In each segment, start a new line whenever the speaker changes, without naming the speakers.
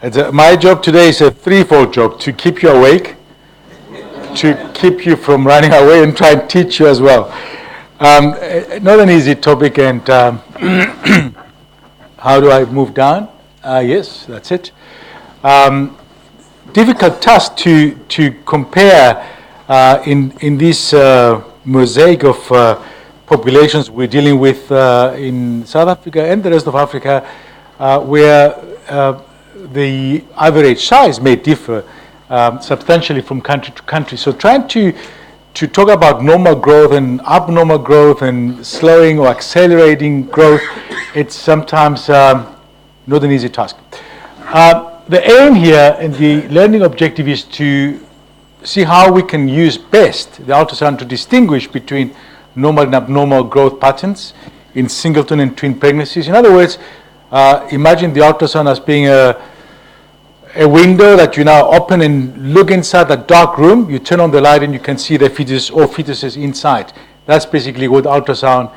My job today is a threefold job: to keep you awake, to keep you from running away, and try and teach you as well. Not an easy topic, and how do I move down? Yes, that's it. Difficult task to compare in this mosaic of populations we're dealing with in South Africa and the rest of Africa, where the average size may differ substantially from country to country. So trying to talk about normal growth and abnormal growth and slowing or accelerating growth, it's sometimes not an easy task. The aim here and the learning objective is to see how we can use best the ultrasound to distinguish between normal and abnormal growth patterns in singleton and twin pregnancies. In other words, imagine the ultrasound as being a window that you now open and look inside the dark room. You turn on the light and you can see the fetus or fetuses inside. That's basically what ultrasound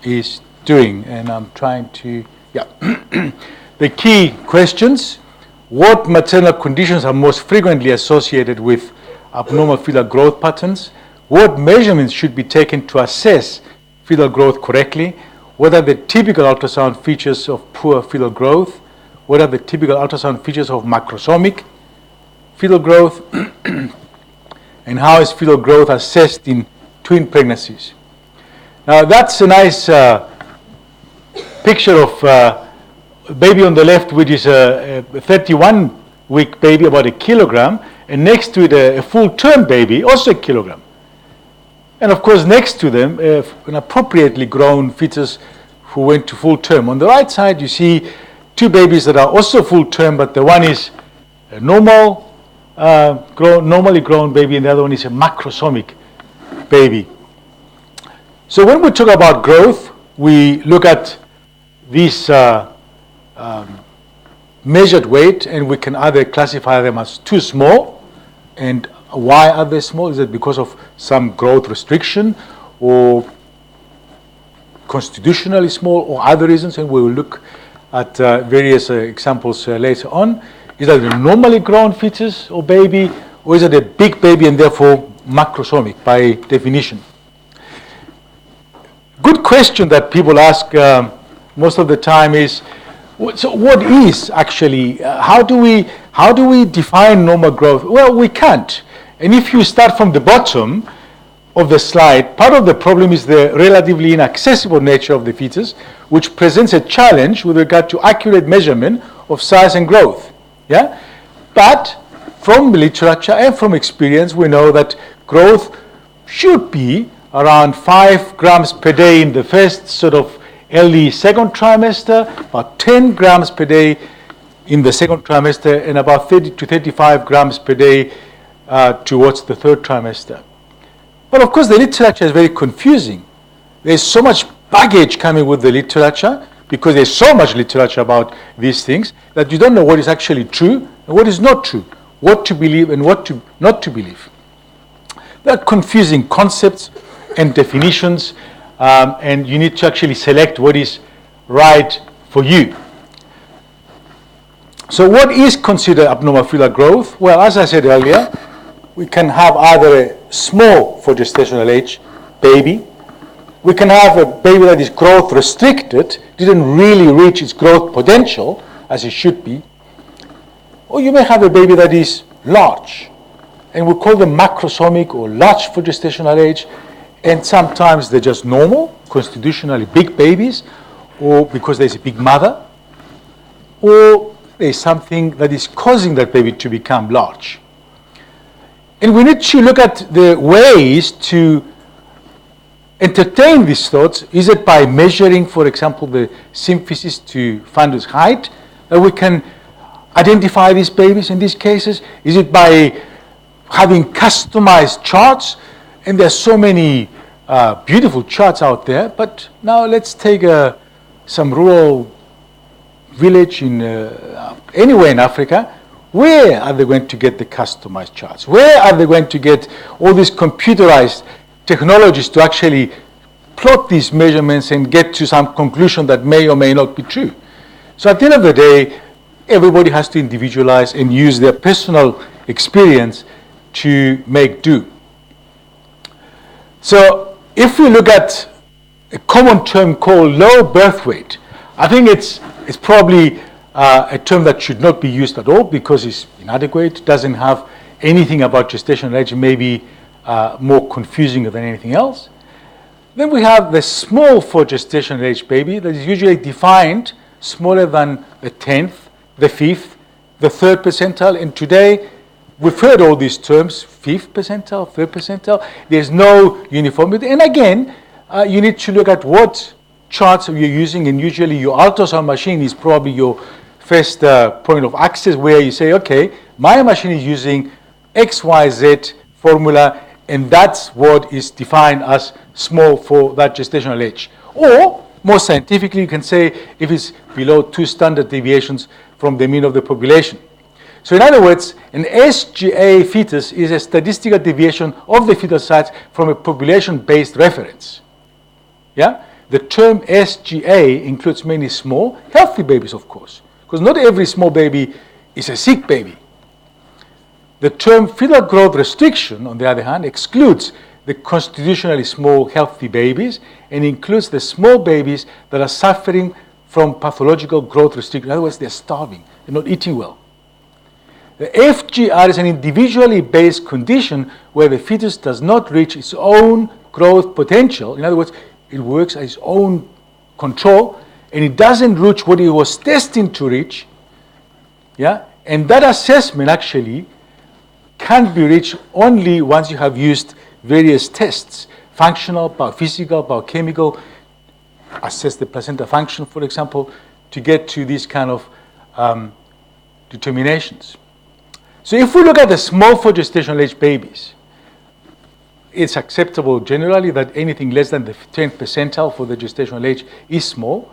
is doing. And I'm trying to, The key questions: what maternal conditions are most frequently associated with abnormal fetal growth patterns? What measurements should be taken to assess fetal growth correctly? What are the typical ultrasound features of poor fetal growth? What are the typical ultrasound features of macrosomic fetal growth? And how is fetal growth assessed in twin pregnancies? Now that's a nice picture of a baby on the left, which is a 31-week baby, about 1 kilogram, and next to it a full-term baby, also 1 kilogram. And of course, next to them, an appropriately grown fetus who went to full term. On the right side, you see two babies that are also full term, but the one is a normally grown baby, and the other one is a macrosomic baby. So when we talk about growth, we look at this measured weight, and we can either classify them as too small. And why are they small? Is it because of some growth restriction, or constitutionally small, or other reasons? And we will look at various examples later on. Is that a normally grown fetus or baby, or is it a big baby and therefore macrosomic by definition? Good question that people ask most of the time is, so what is actually, how do we define normal growth? Well, we can't. And if you start from the bottom of the slide, part of the problem is the relatively inaccessible nature of the fetus, which presents a challenge with regard to accurate measurement of size and growth. Yeah? But from literature and from experience, we know that growth should be around 5 grams per day in the first sort of early second trimester, about 10 grams per day in the second trimester, and about 30 to 35 grams per day towards the third trimester. But of course, the literature is very confusing. There's so much baggage coming with the literature, because there's so much literature about these things, that you don't know what is actually true and what is not true, what to believe and what to not to believe. There are confusing concepts and definitions, and you need to actually select what is right for you. So what is considered abnormal fetal growth? Well, as I said earlier, we can have either a small for gestational age baby. We can have a baby that is growth restricted, didn't really reach its growth potential as it should be. Or you may have a baby that is large, and we call them macrosomic or large for gestational age. And sometimes they're just normal, constitutionally big babies, or because there's a big mother, or there's something that is causing that baby to become large. And we need to look at the ways to entertain these thoughts. Is it by measuring, for example, the symphysis to find its height, that we can identify these babies in these cases? Is it by having customized charts? And there's so many beautiful charts out there. But now let's take some rural village in anywhere in Africa. Where are they going to get the customized charts? Where are they going to get all these computerized technologies to actually plot these measurements and get to some conclusion that may or may not be true? So at the end of the day, everybody has to individualize and use their personal experience to make do. So if we look at a common term called low birth weight, I think it's probably a term that should not be used at all because it's inadequate, doesn't have anything about gestational age, maybe more confusing than anything else. Then we have the small for gestational age baby that is usually defined smaller than the 10th, the 5th, the 3rd percentile. And today we've heard all these terms, 5th percentile, 3rd percentile. There's no uniformity. And again, you need to look at what charts you're using, and usually your ultrasound machine is probably your first point of access where you say, okay, my machine is using XYZ formula, and that's what is defined as small for that gestational age. Or, more scientifically, you can say if it's below 2 standard deviations from the mean of the population. So in other words, an SGA fetus is a statistical deviation of the fetal size from a population-based reference. Yeah? The term SGA includes many small, healthy babies, of course, because not every small baby is a sick baby. The term fetal growth restriction, on the other hand, excludes the constitutionally small, healthy babies and includes the small babies that are suffering from pathological growth restriction. In other words, they're starving, they're not eating well. The FGR is an individually based condition where the fetus does not reach its own growth potential. In other words, it works at its own control, and it doesn't reach what it was destined to reach. Yeah? And that assessment actually can be reached only once you have used various tests, functional, biophysical, biochemical, assess the placenta function, for example, to get to these kind of determinations. So if we look at the small for gestational age babies, it's acceptable generally that anything less than the 10th percentile for the gestational age is small,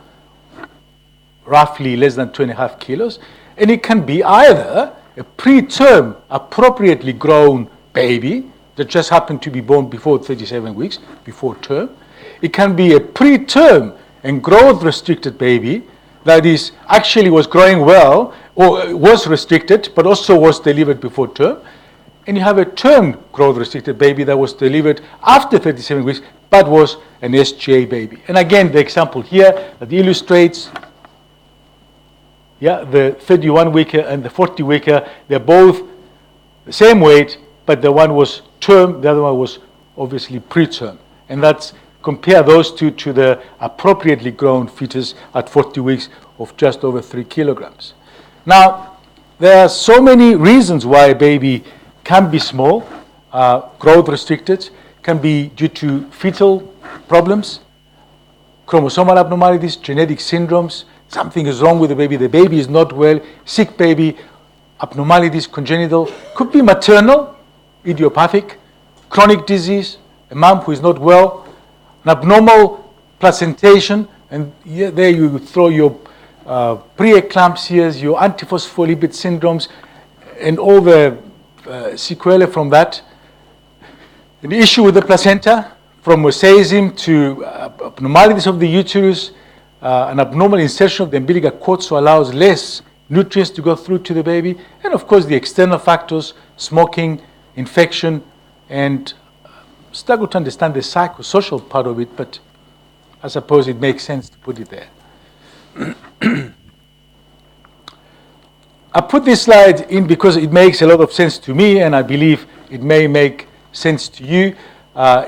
roughly less than 2.5 kilos, and it can be either a preterm, appropriately grown baby that just happened to be born before 37 weeks, before term. It can be a preterm and growth-restricted baby that is actually was growing well or was restricted but also was delivered before term. And you have a term growth-restricted baby that was delivered after 37 weeks but was an SGA baby. And again, the example here that illustrates the 31-weeker and the 40-weeker, they're both the same weight, but the one was term, the other one was obviously preterm. And that's compare those two to the appropriately grown fetus at 40 weeks of just over 3 kilograms. Now, there are so many reasons why a baby can be small, growth restricted, can be due to fetal problems, chromosomal abnormalities, genetic syndromes. Something is wrong with the baby is not well, sick baby, abnormalities, congenital, could be maternal, idiopathic, chronic disease, a mom who is not well, an abnormal placentation, and there you throw your preeclampsias, your antiphospholipid syndromes, and all the sequelae from that. An issue with the placenta, from mosaicism to abnormalities of the uterus, an abnormal insertion of the umbilical cord so allows less nutrients to go through to the baby, and of course the external factors, smoking, infection, and struggle to understand the psychosocial part of it, but I suppose it makes sense to put it there. I put this slide in because it makes a lot of sense to me, and I believe it may make sense to you.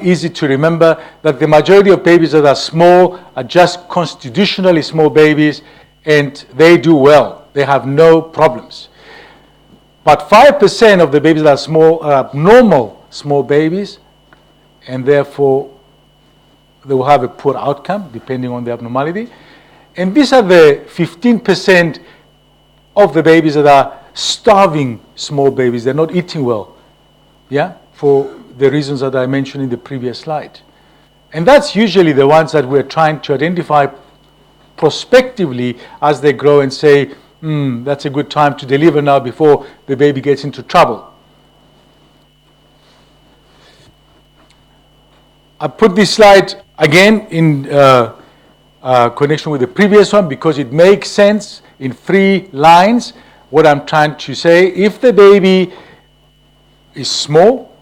Easy to remember that the majority of babies that are small are just constitutionally small babies, and they do well. They have no problems. But 5% of the babies that are small are abnormal small babies, and therefore they will have a poor outcome depending on the abnormality. And these are the 15% of the babies that are starving small babies. They're not eating well, for the reasons that I mentioned in the previous slide. And that's usually the ones that we're trying to identify prospectively as they grow and say, that's a good time to deliver now before the baby gets into trouble. I put this slide again in connection with the previous one because it makes sense in 3 lines. what I'm trying to say. If the baby is small,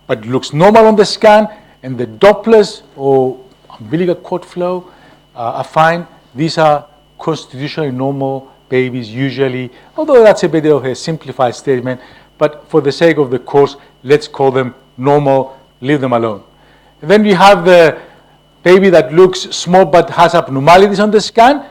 but looks normal on the scan, and the Dopplers or umbilical cord flow are fine, these are constitutionally normal babies usually, although that's a bit of a simplified statement, but for the sake of the course, let's call them normal, leave them alone. And then we have the baby that looks small but has abnormalities on the scan,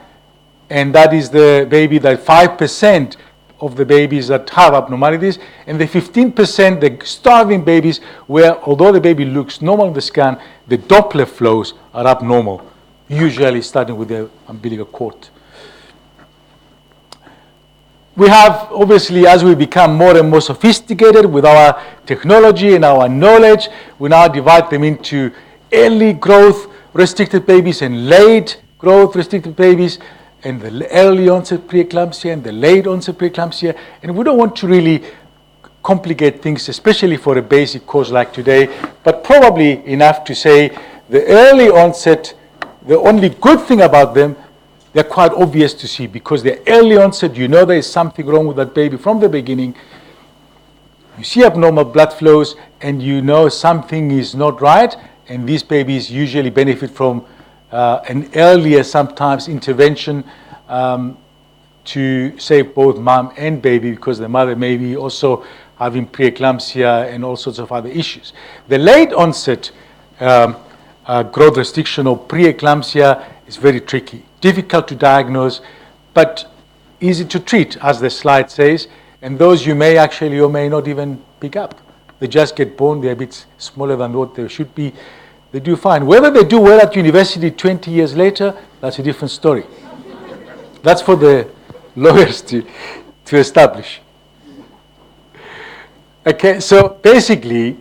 and that is the baby that 5% of the babies that have abnormalities, and the 15%, the starving babies, where although the baby looks normal on the scan, the Doppler flows are abnormal, usually starting with the umbilical cord. We have, obviously, as we become more and more sophisticated with our technology and our knowledge, we now divide them into early growth restricted babies and late growth restricted babies, and the early onset preeclampsia and the late onset preeclampsia. And we don't want to really complicate things, especially for a basic course like today, but probably enough to say the early onset, the only good thing about them, they're quite obvious to see, because the early onset, you know there is something wrong with that baby from the beginning. You see abnormal blood flows, and you know something is not right, and these babies usually benefit from an earlier, sometimes, intervention to save both mom and baby, because the mother may be also having preeclampsia and all sorts of other issues. The late onset growth restriction or preeclampsia is very tricky. Difficult to diagnose, but easy to treat, as the slide says, and those you may actually or may not even pick up. They just get born, they're a bit smaller than what they should be. They do fine. Whether they do well at university 20 years later, that's a different story. That's for the lawyers to establish. Okay, so basically,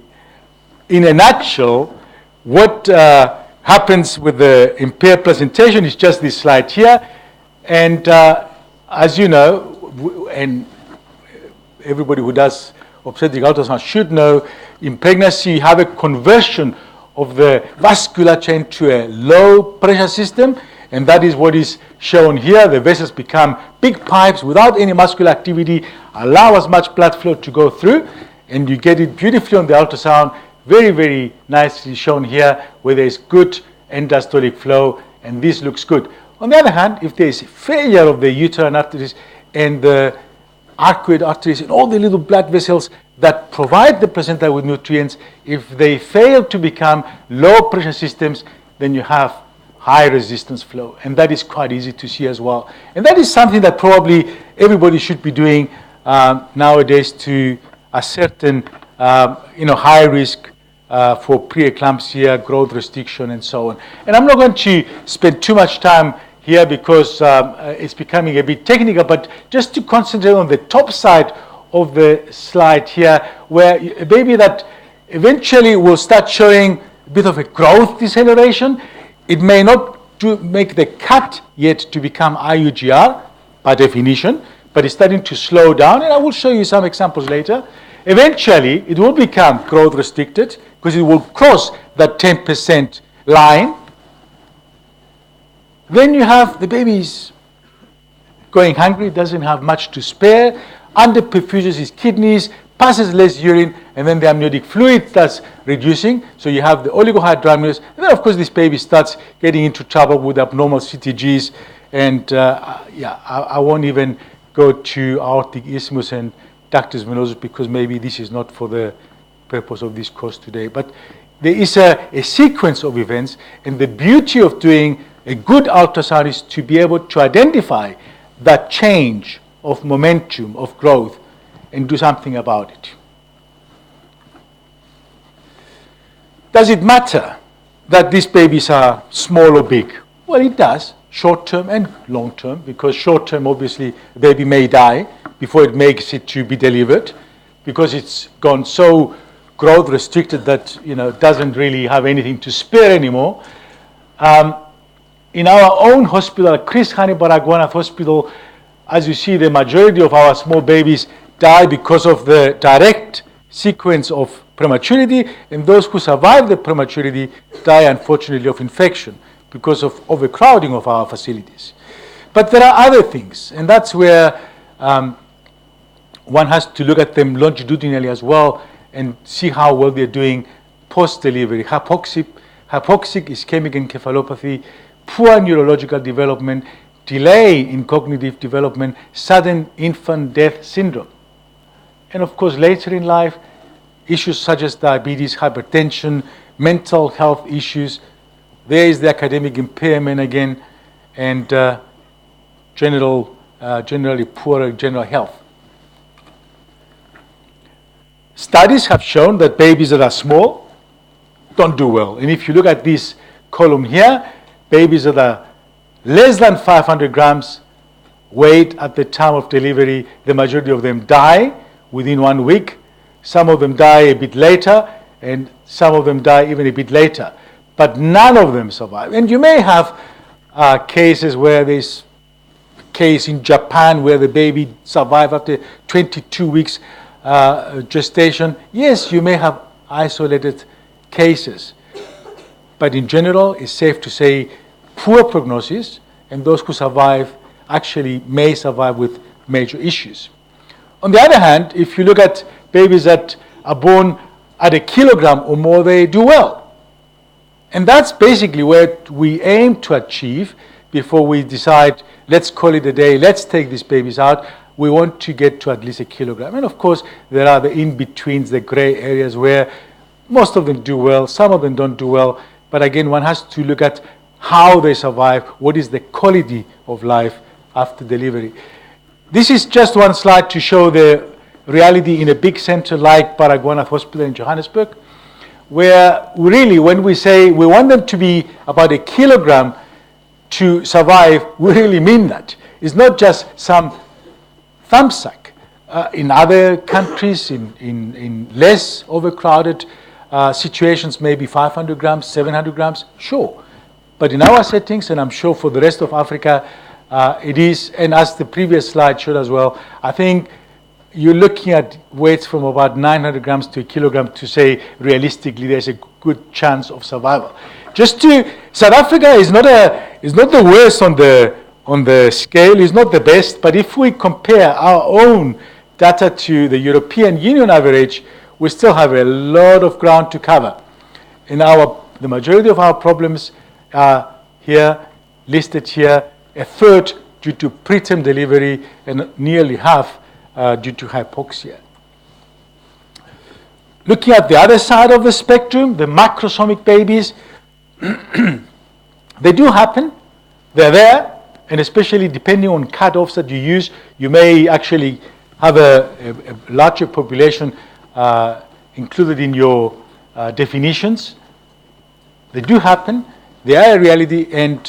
in a nutshell, what happens with the impaired placentation is just this slide here. And as you know, and everybody who does obstetric ultrasound should know, in pregnancy you have a conversion of the vascular chain to a low pressure system, and that is what is shown here. The vessels become big pipes without any muscular activity, allow as much blood flow to go through, and you get it beautifully on the ultrasound, very, very nicely shown here, where there is good endostolic flow, and this looks good. On the other hand, if there is failure of the uterine arteries and the arcuate arteries and all the little blood vessels that provide the placenta with nutrients, if they fail to become low pressure systems, then you have high resistance flow, and that is quite easy to see as well. And that is something that probably everybody should be doing nowadays to ascertain high risk for preeclampsia, growth restriction, and so on. And I'm not going to spend too much time here because it's becoming a bit technical, but just to concentrate on the top side of the slide here, where a baby that eventually will start showing a bit of a growth deceleration. It may not make the cut yet to become IUGR by definition, but it's starting to slow down, and I will show you some examples later. Eventually, it will become growth restricted because it will cross that 10% line. Then you have the baby's going hungry, doesn't have much to spare, underperfuses his kidneys, passes less urine, and then the amniotic fluid starts reducing. So you have the oligohydramnios, and then of course this baby starts getting into trouble with abnormal CTGs, and I won't even go to aortic isthmus and ductus venosus because maybe this is not for the purpose of this course today. But there is a sequence of events, and the beauty of doing a good ultrasound is to be able to identify that change of momentum of growth and do something about it. Does it matter that these babies are small or big? Well, it does, short term and long term, because short term, obviously, the baby may die before it makes it to be delivered, because it's gone so growth restricted that doesn't really have anything to spare anymore. In our own hospital, Chris Hani Baragwanath Hospital, as you see, the majority of our small babies die because of the direct sequence of prematurity, and those who survive the prematurity die, unfortunately, of infection because of overcrowding of our facilities. But there are other things, and that's where one has to look at them longitudinally as well and see how well they're doing post-delivery. Hypoxic ischemic encephalopathy, poor neurological development, delay in cognitive development, sudden infant death syndrome. And of course, later in life, issues such as diabetes, hypertension, mental health issues. There is the academic impairment again, and generally poorer general health. Studies have shown that babies that are small don't do well. And if you look at this column here, babies that are less than 500 grams weight at the time of delivery, the majority of them die within 1 week. Some of them die a bit later, and some of them die even a bit later. But none of them survive. And you may have cases where there's a case in Japan where the baby survived after 22 weeks gestation. Yes, you may have isolated cases. But in general, it's safe to say poor prognosis, and those who survive actually may survive with major issues. On the other hand, if you look at babies that are born at 1 kilogram or more, they do well. And that's basically what we aim to achieve before we decide, let's call it a day, let's take these babies out. We want to get to at least 1 kilogram. And of course, there are the in-betweens, the gray areas where most of them do well, some of them don't do well. But again, one has to look at how they survive, what is the quality of life after delivery. This is just one slide to show the reality in a big center like Baragwanath Hospital in Johannesburg, where really when we say we want them to be about 1 kilogram to survive, we really mean that. It's not just some thumbsuck. In other countries, in less overcrowded situations, maybe 500 grams, 700 grams, sure. But in our settings, and I'm sure for the rest of Africa, it is, and as the previous slide showed as well, I think you're looking at weights from about 900 grams to 1 kilogram to say realistically there's a good chance of survival. South Africa is not the worst on the scale, is not the best, but if we compare our own data to the European Union average, we still have a lot of ground to cover. The majority of our problems are here, listed here, a third due to preterm delivery and nearly half due to hypoxia. Looking at the other side of the spectrum, the macrosomic babies, they do happen, they're there, and especially depending on cutoffs that you use, you may actually have a larger population included in your definitions. They do happen, they are a reality, and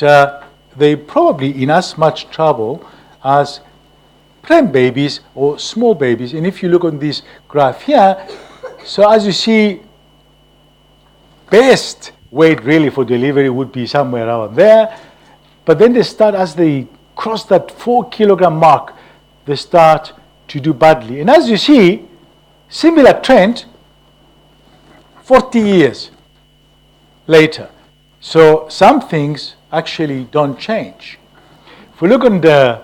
they're probably in as much trouble as prem babies or small babies. And if you look on this graph here, so as you see, best weight really for delivery would be somewhere around there. But then they start, as they cross that 4 kilogram mark, they start to do badly. And as you see, similar trend 40 years later. So some things actually don't change. If we look on the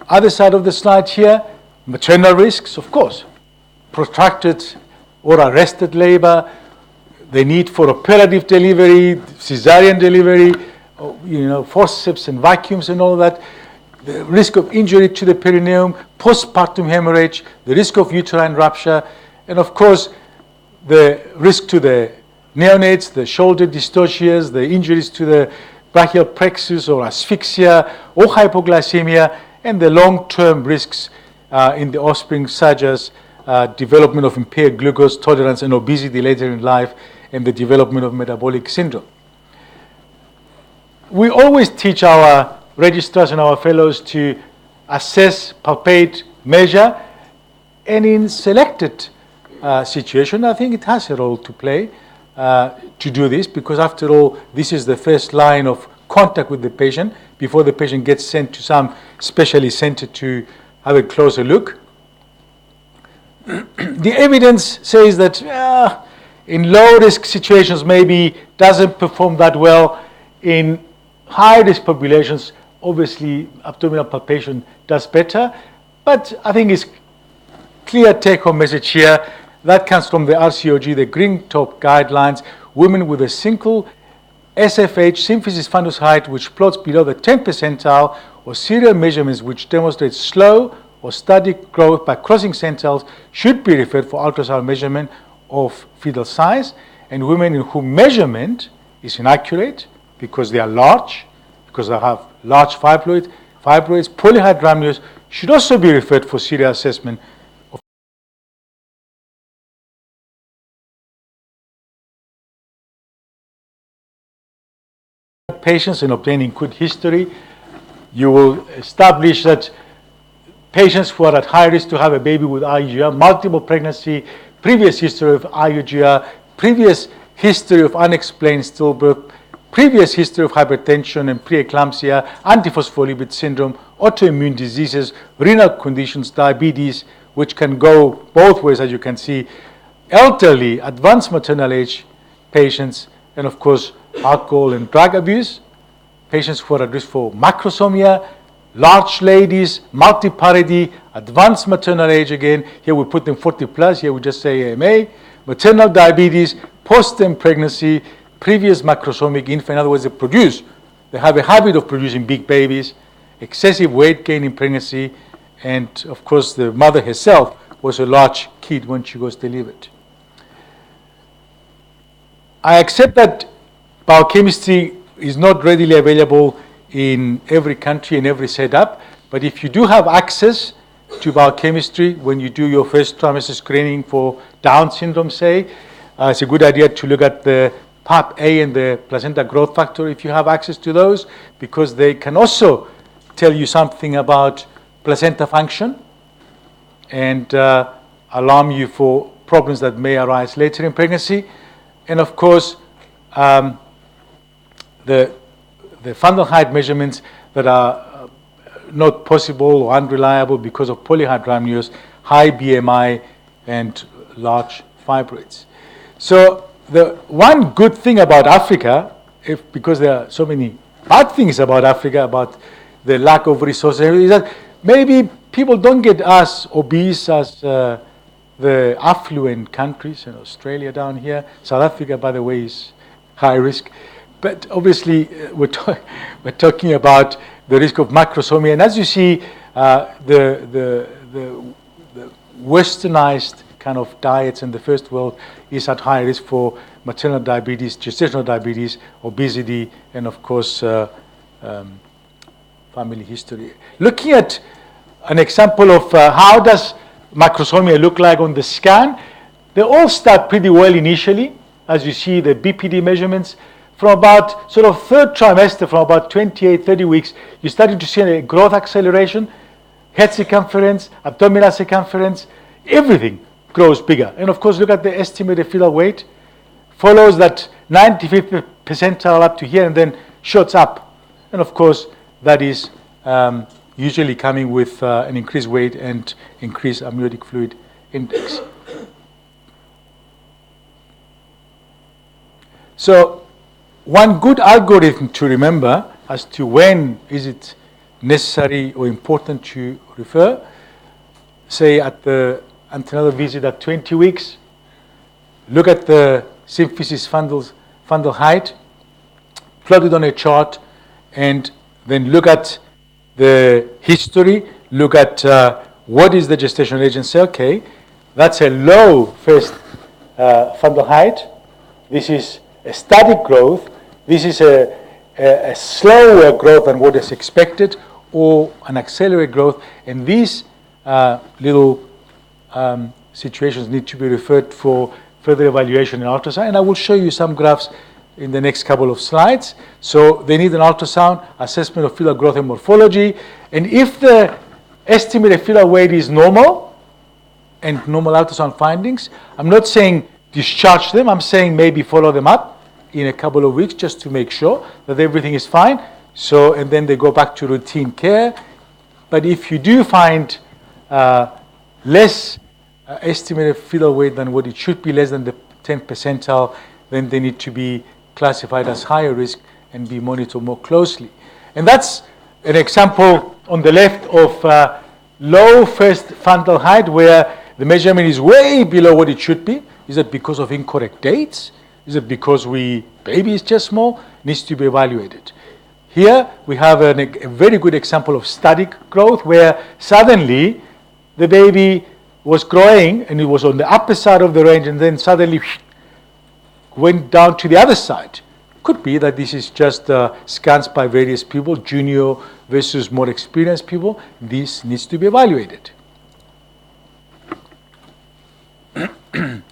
other side of the slide here, maternal risks, of course, protracted or arrested labor, the need for operative delivery, cesarean delivery, forceps and vacuums and all that, the risk of injury to the perineum, postpartum hemorrhage, the risk of uterine rupture, and of course, the risk to the neonates, the shoulder dystocias, the injuries to the brachial plexus or asphyxia or hypoglycemia, and the long-term risks in the offspring such as development of impaired glucose tolerance and obesity later in life, and the development of metabolic syndrome. We always teach our registrars and our fellows to assess, palpate, measure, and in selected situation, I think it has a role to play to do this, because after all, this is the first line of contact with the patient before the patient gets sent to some specialist center to have a closer look. The evidence says that in low-risk situations maybe doesn't perform that well. In high-risk populations, obviously abdominal palpation does better. But I think it's clear take-home message here. That comes from the RCOG, the Green Top Guidelines. Women with a single SFH, symphysis fundus height, which plots below the 10th percentile, or serial measurements which demonstrate slow or static growth by crossing centiles, should be referred for ultrasound measurement of fetal size. And women in whom measurement is inaccurate because they are large, because they have large fibroids, polyhydramnios, should also be referred for serial assessment of patients in obtaining good history. You will establish that patients who are at high risk to have a baby with IUGR, multiple pregnancy, previous history of IUGR, previous history of unexplained stillbirth, previous history of hypertension and preeclampsia, antiphospholipid syndrome, autoimmune diseases, renal conditions, diabetes, which can go both ways, as you can see, elderly, advanced maternal age patients, and of course, alcohol and drug abuse, patients who are at risk for macrosomia, large ladies, multiparity, advanced maternal age again. Here we put them 40 plus, here we just say AMA, maternal diabetes, post-term pregnancy, previous macrosomic infant. In other words, they have a habit of producing big babies, excessive weight gain in pregnancy, and of course the mother herself was a large kid when she was delivered. I accept that biochemistry is not readily available in every country and every setup, but if you do have access to biochemistry when you do your first trimester screening for Down syndrome, say, it's a good idea to look at the PAP-A and the placenta growth factor if you have access to those, because they can also tell you something about placenta function and alarm you for problems that may arise later in pregnancy. And of course, the fundal height measurements that are not possible or unreliable because of polyhydramnios, high BMI, and large fibroids. So the one good thing about Africa, because there are so many bad things about Africa, about the lack of resources, is that maybe people don't get as obese as the affluent countries, in Australia down here. South Africa, by the way, is high risk. But obviously, we're talking about the risk of macrosomia. And as you see, the westernized kind of diets in the first world is at high risk for maternal diabetes, gestational diabetes, obesity, and of course, family history. Looking at an example of how does macrosomia look like on the scan, they all start pretty well initially. As you see, the BPD measurements from about sort of third trimester, from about 28, 30 weeks, you're starting to see a growth acceleration, head circumference, abdominal circumference, everything grows bigger. And of course, look at the estimated fetal weight, follows that 95th percentile up to here and then shoots up. And of course, that is usually coming with an increased weight and increased amniotic fluid index. So one good algorithm to remember as to when is it necessary or important to refer, say at the antenatal visit at 20 weeks, look at the symphysis fundal height, plot it on a chart, and then look at the history, look at what is the gestational age and say, okay, that's a low first fundal height. This is a static growth. This is a slower growth than what is expected, or an accelerated growth. And these little situations need to be referred for further evaluation in ultrasound. And I will show you some graphs in the next couple of slides. So they need an ultrasound, assessment of fetal growth and morphology. And if the estimated fetal weight is normal and normal ultrasound findings, I'm not saying discharge them. I'm saying maybe follow them up in a couple of weeks just to make sure that everything is fine. So, and then they go back to routine care. But if you do find less estimated fetal weight than what it should be, less than the 10th percentile, then they need to be classified as higher risk and be monitored more closely. And that's an example on the left of low first fundal height where the measurement is way below what it should be? Is it because of incorrect dates? Is it because baby is just small? Needs to be evaluated. Here we have a very good example of static growth where suddenly the baby was growing and it was on the upper side of the range and then suddenly went down to the other side. Could be that this is just scans by various people, junior versus more experienced people. This needs to be evaluated. An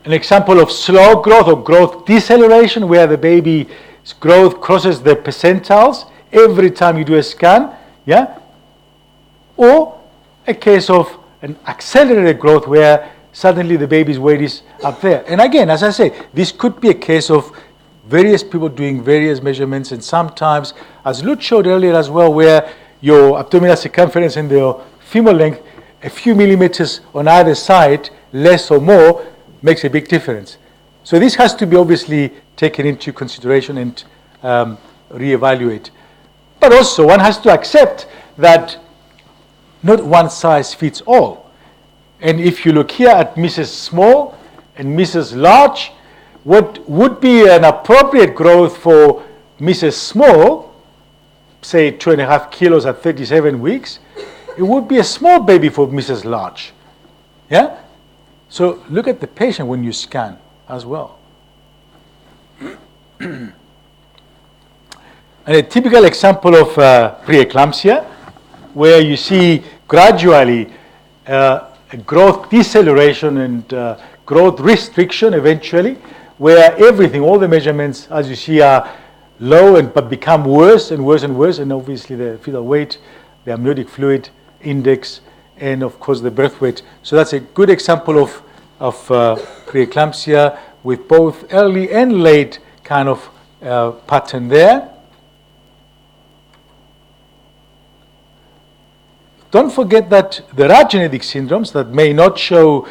example of slow growth or growth deceleration where the baby's growth crosses the percentiles every time you do a scan, yeah? Or a case of an accelerated growth where suddenly the baby's weight is up there. And again, as I say, this could be a case of various people doing various measurements, and sometimes, as Lutz showed earlier as well, where your abdominal circumference and your femur length, a few millimeters on either side, less or more, makes a big difference. So this has to be obviously taken into consideration and reevaluate. But also, one has to accept that not one size fits all. And if you look here at Mrs. Small and Mrs. Large, what would be an appropriate growth for Mrs. Small, say 2.5 kilos at 37 weeks, it would be a small baby for Mrs. Large. Yeah? So look at the patient when you scan as well. And a typical example of preeclampsia, where you see gradually a growth deceleration and growth restriction eventually, where everything, all the measurements, as you see, are low but become worse and worse and worse, and obviously the fetal weight, the amniotic fluid index, and of course the birth weight. So that's a good example of preeclampsia with both early and late kind of pattern there. Don't forget that there are genetic syndromes that may not show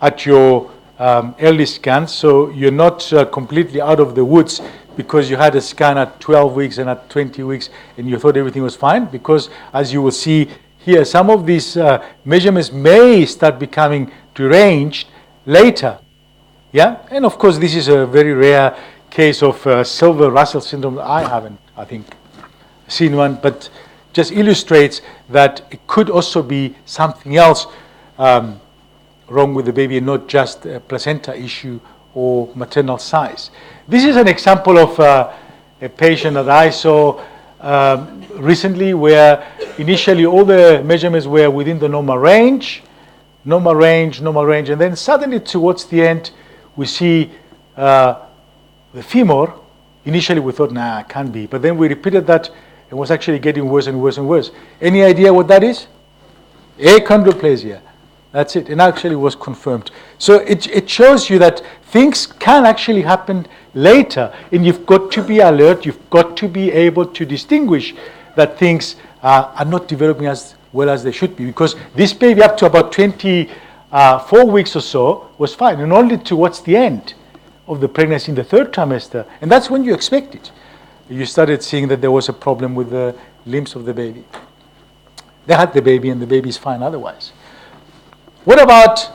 at your early scans, so you're not completely out of the woods because you had a scan at 12 weeks and at 20 weeks and you thought everything was fine, because as you will see here, some of these measurements may start becoming deranged later. Yeah, and of course this is a very rare case of Silver-Russell syndrome. I haven't, I think, seen one, but just illustrates that it could also be something else wrong with the baby and not just a placenta issue or maternal size. This is an example of a patient that I saw recently where initially all the measurements were within the normal range, and then suddenly towards the end we see the femur. Initially we thought, nah, can't be, but then we repeated that and was actually getting worse and worse and worse. Any idea what that is? Achondroplasia. That's it, and actually was confirmed. So it shows you that things can actually happen later, and you've got to be alert, you've got to be able to distinguish that things are not developing as well as they should be, because this baby up to about 24 weeks or so was fine, and only towards the end of the pregnancy in the third trimester, and that's when you expect it. You started seeing that there was a problem with the limbs of the baby. They had the baby and the baby is fine otherwise. What about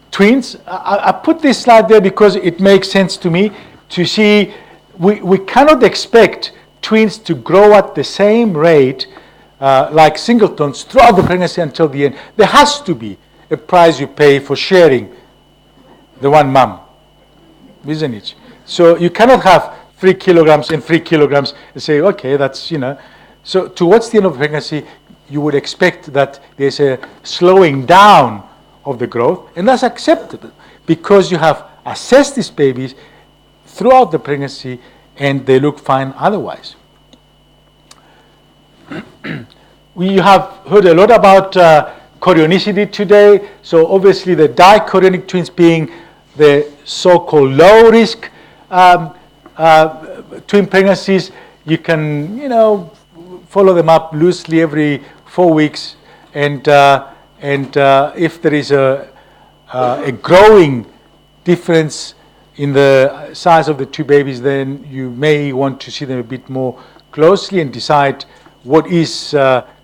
twins? I put this slide there because it makes sense to me to see we cannot expect twins to grow at the same rate like singletons throughout the pregnancy until the end. There has to be a price you pay for sharing the one mom, isn't it? So you cannot have 3 kilograms and 3 kilograms and say, okay, that's, So towards the end of pregnancy, you would expect that there's a slowing down of the growth, and that's acceptable because you have assessed these babies throughout the pregnancy and they look fine otherwise. We have heard a lot about chorionicity today. So obviously the dichorionic twins being the so-called low-risk twin pregnancies. You can, follow them up loosely every 4 weeks, and if there is a growing difference in the size of the two babies, then you may want to see them a bit more closely and decide what is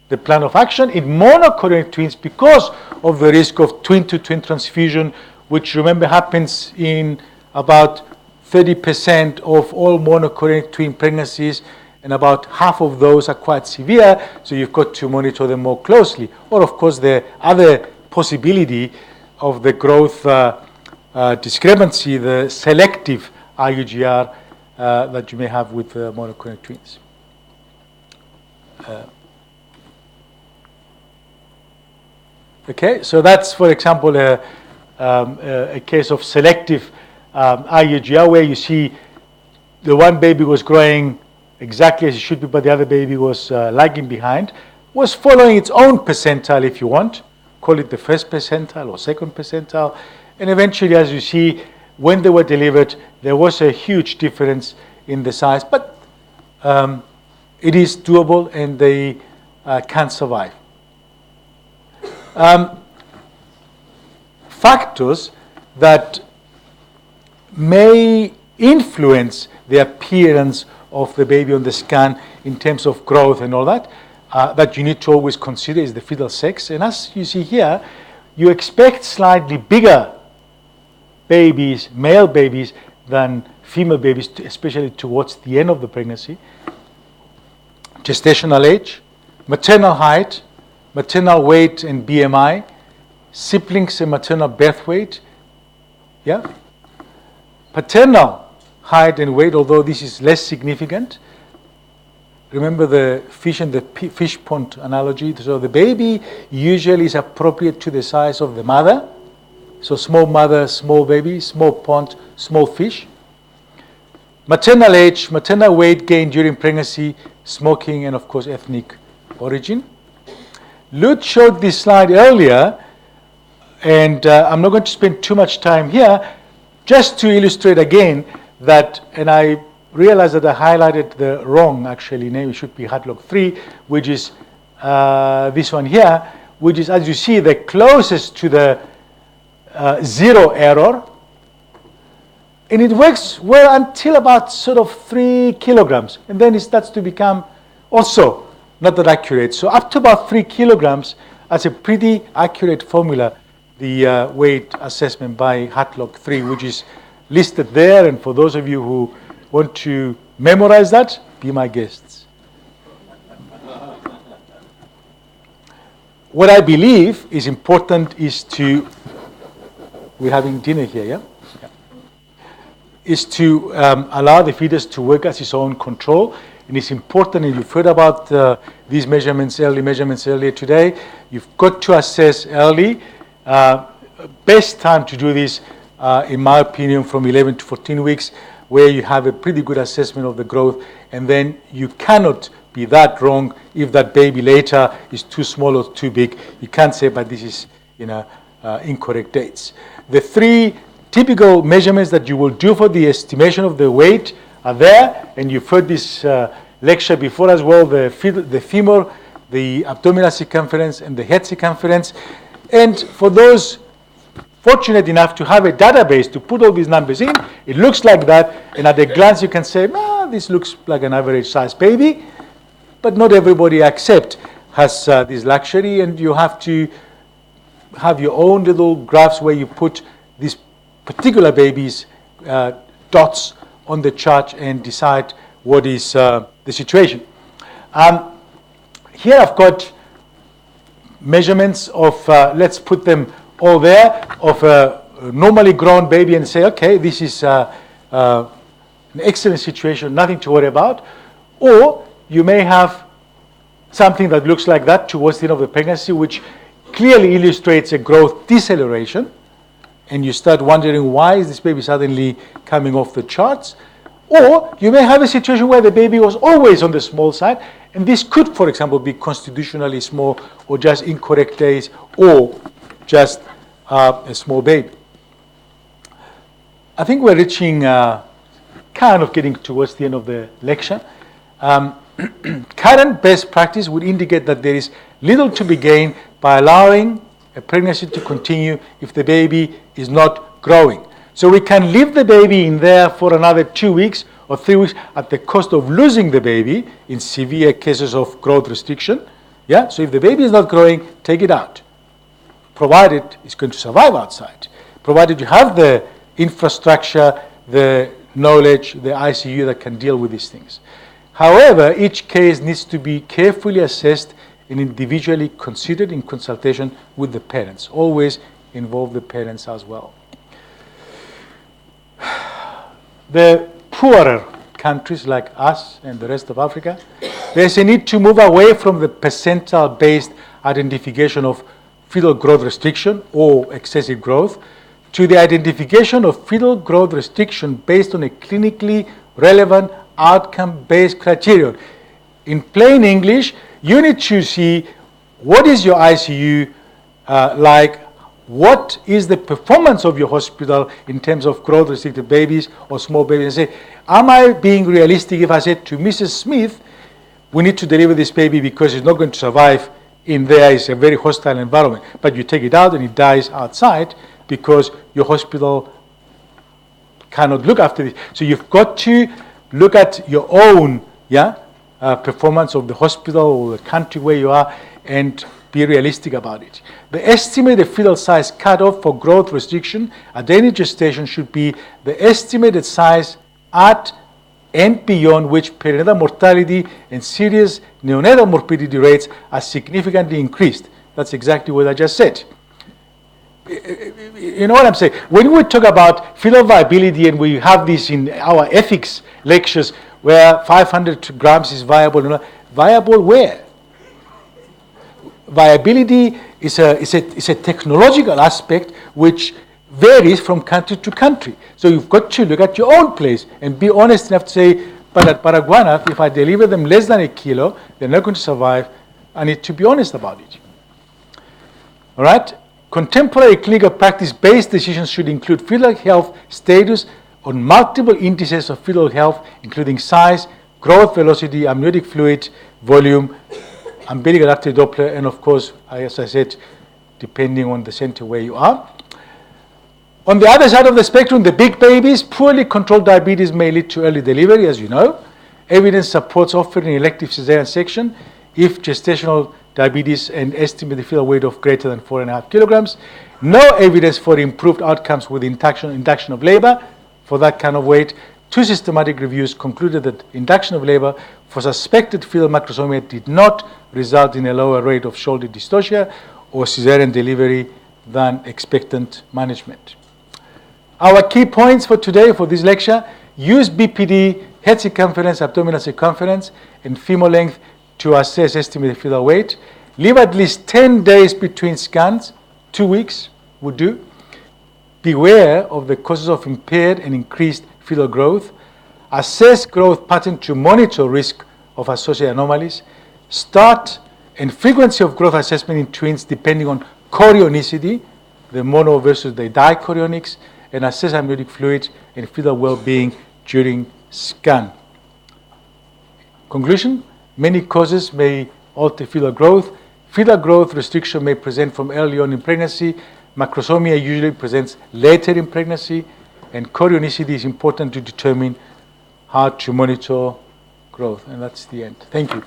the plan of action. In monoclonal twins, because of the risk of twin-to-twin transfusion, which remember happens in about 30% of all monoclonal twin pregnancies, and about half of those are quite severe, so you've got to monitor them more closely. Or, of course, the other possibility of the growth discrepancy, the selective IUGR that you may have with monoclonal twins. Okay, so that's, for example, a case of selective IUGR where you see the one baby was growing exactly as it should be, but the other baby was lagging behind, was following its own percentile, if you want, call it the first percentile or second percentile, and eventually, as you see, when they were delivered, there was a huge difference in the size, but it is doable and they can survive. Factors that may influence the appearance of the baby on the scan in terms of growth and all that, that you need to always consider is the fetal sex. And as you see here, you expect slightly bigger babies, male babies, than female babies, especially towards the end of the pregnancy. Gestational age, maternal height, maternal weight and BMI, siblings and maternal birth weight, yeah. Paternal height and weight, although this is less significant. Remember the fish and the fish pond analogy. So the baby usually is appropriate to the size of the mother. So small mother, small baby, small pond, small fish. Maternal age, maternal weight gain during pregnancy, smoking, and of course ethnic origin. Lutz showed this slide earlier, and I'm not going to spend too much time here, just to illustrate again that, and I realized that I highlighted the wrong, actually, name. It should be Hadlock 3, which is this one here, which is, as you see, the closest to the zero error. And it works well until about sort of 3 kilograms. And then it starts to become also not that accurate. So up to about 3 kilograms, that's a pretty accurate formula, the weight assessment by Hadlock 3, which is listed there. And for those of you who want to memorize that, be my guests. What I believe is important is to, we're having dinner here, yeah? Is to allow the fetus to work as its own control. And it's important, and you've heard about these measurements, early measurements earlier today. You've got to assess early. Best time to do this, in my opinion, from 11 to 14 weeks, where you have a pretty good assessment of the growth, and then you cannot be that wrong if that baby later is too small or too big. You can't say, but this is, incorrect dates. The 3 typical measurements that you will do for the estimation of the weight are there, and you've heard this lecture before as well, the femur, the abdominal circumference, and the head circumference. And for those fortunate enough to have a database to put all these numbers in, it looks like that, and at a glance you can say, this looks like an average size baby, but not everybody has this luxury, and you have to have your own little graphs where you put these particular babies' dots on the chart and decide what is the situation. Here I've got measurements of, let's put them all there, of a normally grown baby and say, okay, this is an excellent situation, nothing to worry about. Or you may have something that looks like that towards the end of the pregnancy, which clearly illustrates a growth deceleration. And you start wondering, why is this baby suddenly coming off the charts? Or you may have a situation where the baby was always on the small side, and this could, for example, be constitutionally small, or just incorrect days, or just a small baby. I think we're reaching, kind of getting towards the end of the lecture. Current best practice would indicate that there is little to be gained by allowing a pregnancy to continue if the baby is not growing. So we can leave the baby in there for another 2 weeks or 3 weeks at the cost of losing the baby in severe cases of growth restriction. Yeah, so if the baby is not growing, take it out, provided it's going to survive outside, provided you have the infrastructure, the knowledge, the ICU that can deal with these things. However, each case needs to be carefully assessed and individually considered in consultation with the parents. Always involve the parents as well. The poorer countries like us and the rest of Africa, there's a need to move away from the percentile-based identification of fetal growth restriction or excessive growth to the identification of fetal growth restriction based on a clinically relevant outcome-based criterion. In plain English, you need to see what is your ICU like, what is the performance of your hospital in terms of growth restricted babies or small babies, and say, am I being realistic if I said to Mrs. Smith, we need to deliver this baby because it's not going to survive in there, it's a very hostile environment, but you take it out and it dies outside because your hospital cannot look after this. So you've got to look at your own performance of the hospital or the country where you are and be realistic about it. The estimated fetal size cutoff for growth restriction at any gestation should be the estimated size at and beyond which perinatal mortality and serious neonatal morbidity rates are significantly increased. That's exactly what I just said. You know what I'm saying? When we talk about fetal viability, and we have this in our ethics lectures where 500 grams is viable, viable where? Viability is a technological aspect which varies from country to country. So you've got to look at your own place and be honest enough to say, but at Paraguay, if I deliver them less than a kilo, they're not going to survive. I need to be honest about it. All right? Contemporary clinical practice-based decisions should include fetal health status on multiple indices of fetal health, including size, growth velocity, amniotic fluid, volume, umbilical artery Doppler, and of course, as I said, depending on the center where you are. On the other side of the spectrum, the big babies, poorly controlled diabetes may lead to early delivery, as you know. Evidence supports offering elective cesarean section if gestational diabetes and estimated fetal weight of greater than 4.5 kilograms. No evidence for improved outcomes with induction of labor for that kind of weight. 2 systematic reviews concluded that induction of labor for suspected fetal macrosomia did not result in a lower rate of shoulder dystocia or cesarean delivery than expectant management. Our key points for today, for this lecture: use BPD, head circumference, abdominal circumference, and femur length to assess estimated fetal weight. Leave at least 10 days between scans, 2 weeks would do. Beware of the causes of impaired and increased fetal growth. Assess growth pattern to monitor risk of associated anomalies. Start and frequency of growth assessment in twins depending on chorionicity, the mono versus the dichorionics, and assess amniotic fluid and fetal well-being during scan. Conclusion: many causes may alter fetal growth. Fetal growth restriction may present from early on in pregnancy. Macrosomia usually presents later in pregnancy, and chorionicity is important to determine how to monitor growth. And that's the end. Thank you.